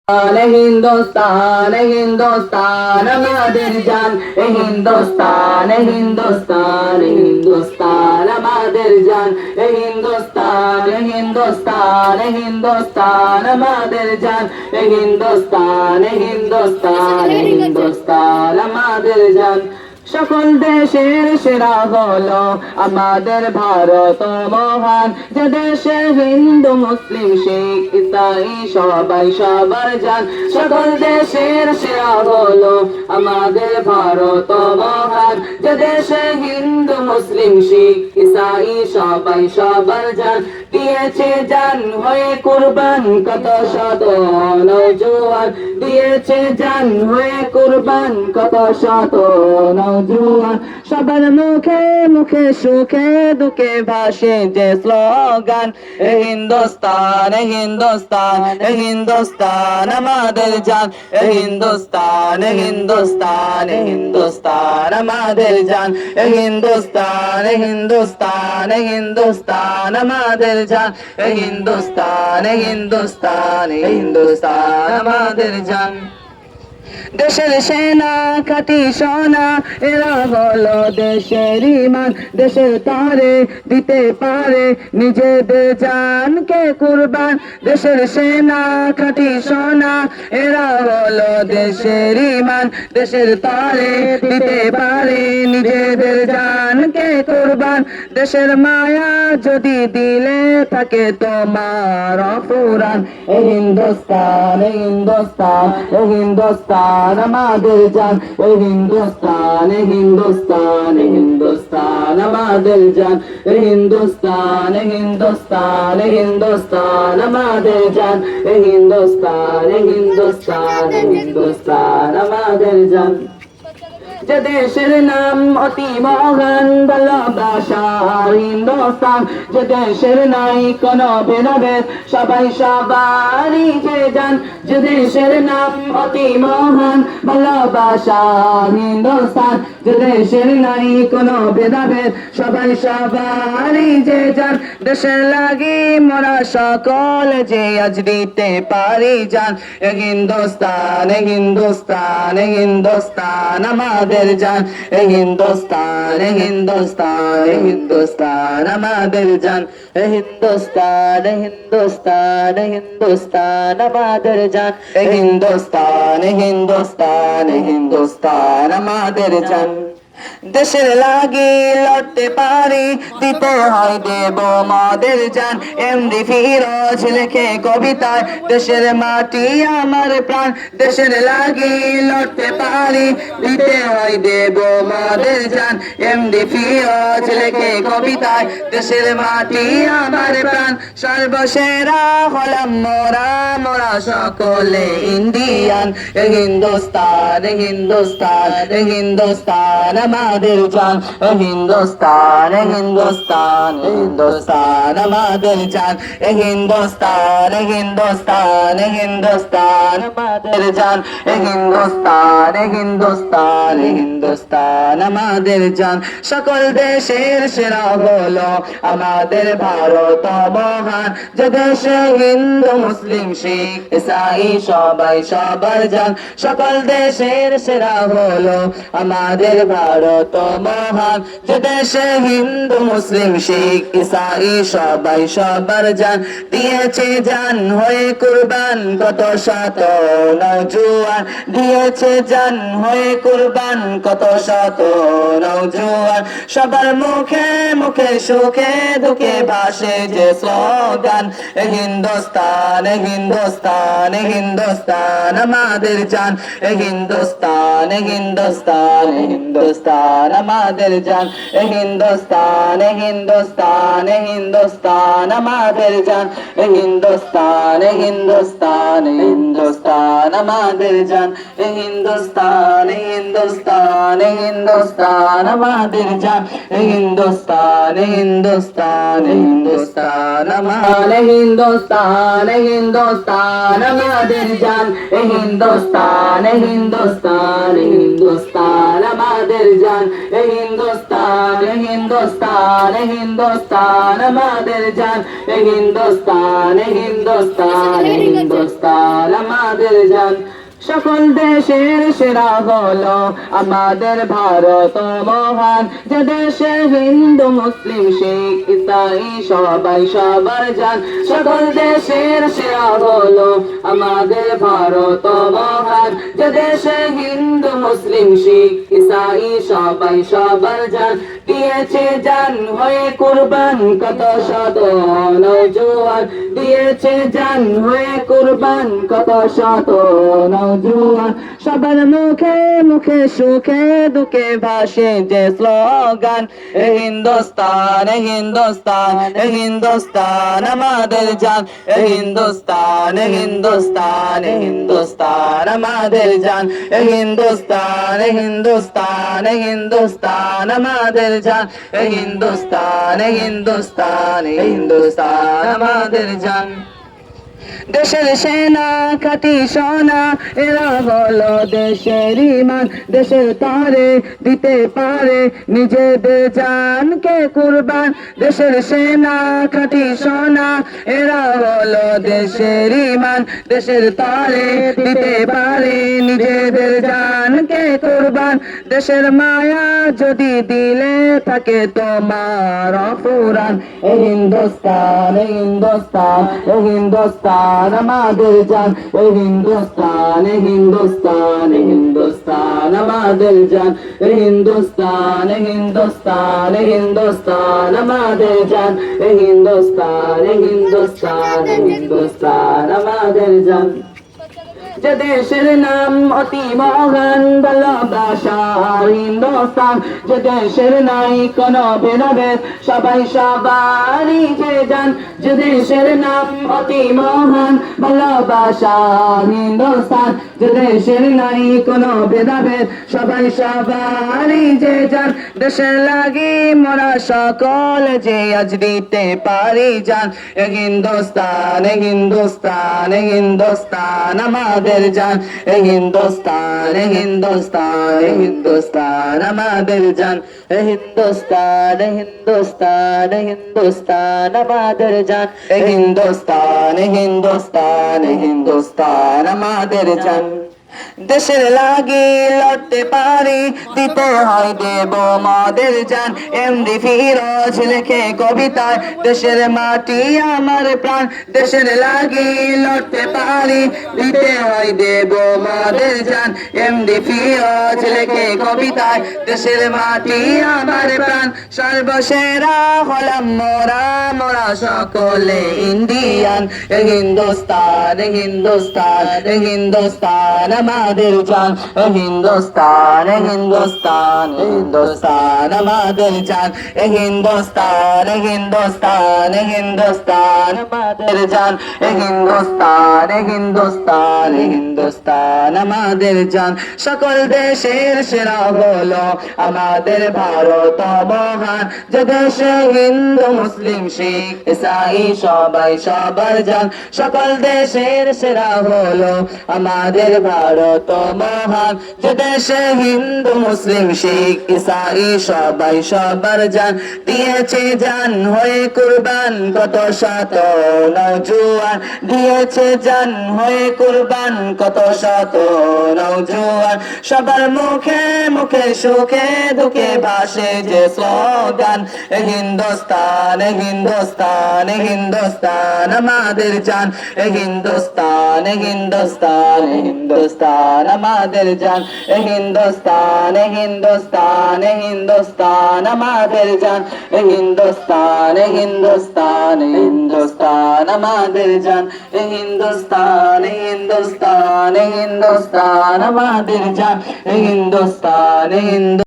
हिंदुस्तान हिंदुस्तान আমাদের জান हिंदुस्तान हिंदुस्तान हिंदुस्तान আমাদের জান हिंदुस्तान हिंदुस्तान हिंदुस्तान আমাদের জান हिंदुस्तान हिंदुस्तान हिंदुस्तान আমাদের জান সকল দেশের সেরা হলো আমাদের ভারত মহান যে দেশে হিন্দু মুসলিম শিখ ইসাই সবাই সবার জান সকল দেশের সেরা হলো আমাদের ভারত মহান যে দেশে হিন্দু মুসলিম শিখ ইসাই সবাই সবার জান দিয়েছে জান হয়ে কুরবান কত শত নওজোয়ান দিয়েছে জান হয়ে কুরবান কত শত নওজোয়ান সবার মুখে মুখে সুখে দুঃখে ভাসে যে স্লোগান হিন্দুস্তান হিন্দুস্তান হিন্দুস্তান আমাদের জান হিন্দুস্তান হিন্দুস্তান হিন্দুস্তান আমাদের জান হিন্দুস্তান হিন্দুস্তান হিন্দুস্তান আমাদের জান হিন্দুস্তান হিন্দুস্তান হিন্দুস্তান আমাদের জান দেশের সেনা খাঁটি সোনা এরা হলো দেশের ইমান দেশের তারে দিতে পারে নিজেদের জানকে কুরবান দেশের সেনা খাঁটি সোনা এরা হলো দেশের ইমান দেশের তারে দিতে পারে নিজেদের জানকে কুরবান দেশের মায়া যদি দিলে থাকে তোমার অফুরান হিন্দুস্তান হিন্দুস্তান হিন্দুস্তান আমাদের জান হিন্দুস্তান হিন্দুস্তান হিন্দুস্তান আমাদের জান হিন্দুস্তান হিন্দুস্তান হিন্দুস্তান আমাদের জান হিন্দুস্তান হিন্দুস্তান হিন্দুস্তান আমাদের জান যে দেশের নাম অতি মহান ভালোবাসার হিন্দুস্তান যে দেশের নাই কোনো ভেদাভেদ সবাই সবারই যে জান যে দেশের নাম অতি মহান ভালোবাসার হিন্দুস্তান যে দেশের নাই কোনো ভেদাভেদ সবাই সবারই যে জান দেশের লাগি মোরা সকল যে আজ দিতে পারি জান হিন্দুস্তান হিন্দুস্তান হিন্দুস্তান আমাদের জান হিন্দুস্তান হিন্দুস্তান হিন্দুস্তান আমাদের জান হিন্দুস্তান হিন্দুস্তান হিন্দুস্তান আমাদের জান হিন্দুস্তান হিন্দুস্তান হিন্দুস্তান আমাদের জান দেশের লাগি লড়তে পারি দিতে হয় দেব মাদের জান এমডি ফিরোজ লেখে কবিতায় দেশের মাটি আমার প্রাণ দেশের লাগি লড়তে পারি দিতে হয় দেব মাদের জান এমডি ফিরোজ লেখে কবিতায় দেশের মাটি আমার প্রাণ সর্বসেরা হলাম মোরা মোরা সকলে ইন্ডিয়ান হিন্দুস্তান হিন্দুস্তান হিন্দুস্তান আমাদের জান হিন্দুস্তান হিন্দুস্তান হিন্দুস্তান আমাদের জান হিন্দুস্তান হিন্দুস্তান হিন্দুস্তান আমাদের জান হিন্দুস্তান হিন্দুস্তান হিন্দুস্তান আমাদের জান সকল দেশের সেরা হলো আমাদের ভারত মহান যে দেশে হিন্দু মুসলিম শিখ ইসাই সবাই সবার জান সকল দেশের সেরা হলো আমাদের ভারত মহান যে দেশে হিন্দু মুসলিম শিখ ইসাই সবাই সবার জান দিয়েছে জান হয়ে কুরবান কত শত নওজোয়ান দিয়েছে জান হয়ে কুরবান কত শত নওজোয়ান সবার মুখে মুখে সুখে দুঃখে ভাসে যে স্লোগান হিন্দুস্তান হিন্দুস্তান হিন্দুস্তান আমাদের জান হিন্দুস্তান হিন্দুস্তান হিন্দুস্তান আমাদের জান হিন্দুস্তান হিন্দুস্তান হিন্দুস্তান আমাদের জান হিন্দুস্তান হিন্দুস্তান হিন্দুস্তান হিন্দুস্তান আমাদের জান, এ হিন্দুস্তান, এ হিন্দুস্তান, এ হিন্দুস্তান আমাদের জান, এ হিন্দুস্তান, এ হিন্দুস্তান, এ হিন্দুস্তান আমাদের, হিন্দুস্তান, এ হিন্দুস্তান আমাদের জান, এ হিন্দুস্তান, এ হিন্দুস্তান, এ হিন্দুস্তান আমাদের জান, এ হিন্দুস্তান, এ হিন্দুস্তান, এ হিন্দুস্তান আমাদের জান, এ হিন্দুস্তান, এ হিন্দুস্তান, এ হিন্দুস্তান আমাদের জান। সকল দেশের সেরা হলো আমাদের ভারত মহান, যে দেশে হিন্দু মুসলিম শিখ ইসাই সবাই সবার জান। সকল দেশের সেরা হলো আমাদের ভারত মহান, যে দেশে হিন্দু মুসলিম শিখ ইসাই সবাই সবার জান। দিয়েছে জান হয়ে কুরবান কত শত নওজোয়ান, দিয়েছে জান হয়ে কুরবান কত শত নওজোয়ান। সবার মুখে মুখে সুখে দুঃখে ভাসে যে স্লোগান, এ হিন্দুস্তান, এ হিন্দুস্তান, এ হিন্দুস্তান আমাদের জান, এ হিন্দুস্তান, এ হিন্দুস্তান, এ হিন্দুস্তান আমাদের জান, এ হিন্দুস্তান, এ হিন্দুস্তান, এ হিন্দুস্তান আমাদের জান, এ হিন্দুস্তান, এ হিন্দুস্তান, এ হিন্দুস্তান আমাদের জান। দেশের সেনা খাঁটি সোনা, এরা হলো দেশের ইমান, দেশের তরে দিতে পারে নিজেদের জানকে কুরবান। দেশের সেনা খাঁটি সোনা, এরা হলো দেশের ইমান, দেশের তরে দিতে পারে নিজেদের জানকে কুরবান। দেশের মায়া যদি দিলে থাকে তোমার অফুরান, এ হিন্দুস্তান, এ হিন্দুস্তান, এ হিন্দুস্তান আমাদের জান, এ হিন্দুস্তান, এ হিন্দুস্তান, এ হিন্দুস্তান আমাদের জান, এ হিন্দুস্তান, এ হিন্দুস্তান, এ হিন্দুস্তান আমাদের জান, এ হিন্দুস্তান, এ হিন্দুস্তান, এ হিন্দুস্তান আমাদের জান। যে দেশের নাম অতি মহান ভালোবাসার হিন্দুস্তান, যে দেশের নাই কোনো ভেদাভেদ সবাই সবারই যে জান, যে দেশের নাম অতি মহান ভালোবাসার হিন্দুস্তান, যে দেশের নাই কোনো ভেদাভেদ সবাই সবারই যে জান। দেশের লাগি মোরা সকল যে আজ দিতে পারি জান, এ হিন্দুস্তান, এ হিন্দুস্তান, এ হিন্দুস্তান আমাদের জান, এ হিন্দুস্তান, এ হিন্দুস্তান, এ হিন্দুস্তান আমাদের জান, এ হিন্দুস্তান, এ হিন্দুস্তান, এ হিন্দুস্তান আমাদের জান, এ হিন্দুস্তান, এ হিন্দুস্তান, এ হিন্দুস্তান আমাদের জান। দেশের লাগি লড়তে পারি দিতে হয় দেব মাদের জান, এমডি ফিরোজ লেখে কবিতায় দেশের মাটি আমার প্রাণ। দেশের লাগি লড়তে পারি দিতে হয় দেব মাদের জান, এমডি ফিরোজ লেখে কবিতায় দেশের মাটি আমার প্রাণ। সর্বসেরা হলাম মোরা, মোরা সকলে ইন্ডিয়ান, এ হিন্দুস্তান, এ হিন্দুস্তান, এ হিন্দুস্তান আমাদের জান, এ হিন্দুস্তান, এ হিন্দুস্তান, এ হিন্দুস্তান আমাদের জান, এ হিন্দুস্তান, এ হিন্দুস্তান, এ হিন্দুস্তান আমাদের জান, এ হিন্দুস্তান, এ হিন্দুস্তান, এ হিন্দুস্তান আমাদের জান। সকল দেশের সেরা হলো আমাদের ভারত মহান, যে দেশে হিন্দু মুসলিম শিখ ইসাই সবাই সবার জান। সকল দেশের সেরা হলো আমাদের ভারত মহান, যে দেশে হিন্দু মুসলিম শিখ ইসাই সবাই সবার জান। দিয়েছে জান হয়ে কুরবান কত শত নওজোয়ান, দিয়েছে জান হয়ে কুরবান কত শত নওজোয়ান। সবার মুখে মুখে সুখে দুঃখে ভাসে যে স্লোগান, এ হিন্দুস্তান, এ হিন্দুস্তান, এ হিন্দুস্তান আমাদের জান, এ হিন্দুস্তান, এ হিন্দুস্তান, এ হিন্দুস্তান আমাদের জান, এ হিন্দুস্তান, এ হিন্দুস্তান, এ হিন্দুস্তান আমাদের জান, এ হিন্দুস্তান, এ হিন্দুস্তান, এ হিন্দুস্তান আমাদের জান, এ হিন্দুস্তান, এ হিন্দুস্তান, এ হিন্দুস্তান আমাদের জান, এ হিন্দুস্তান, এ হিন্দুস্তান।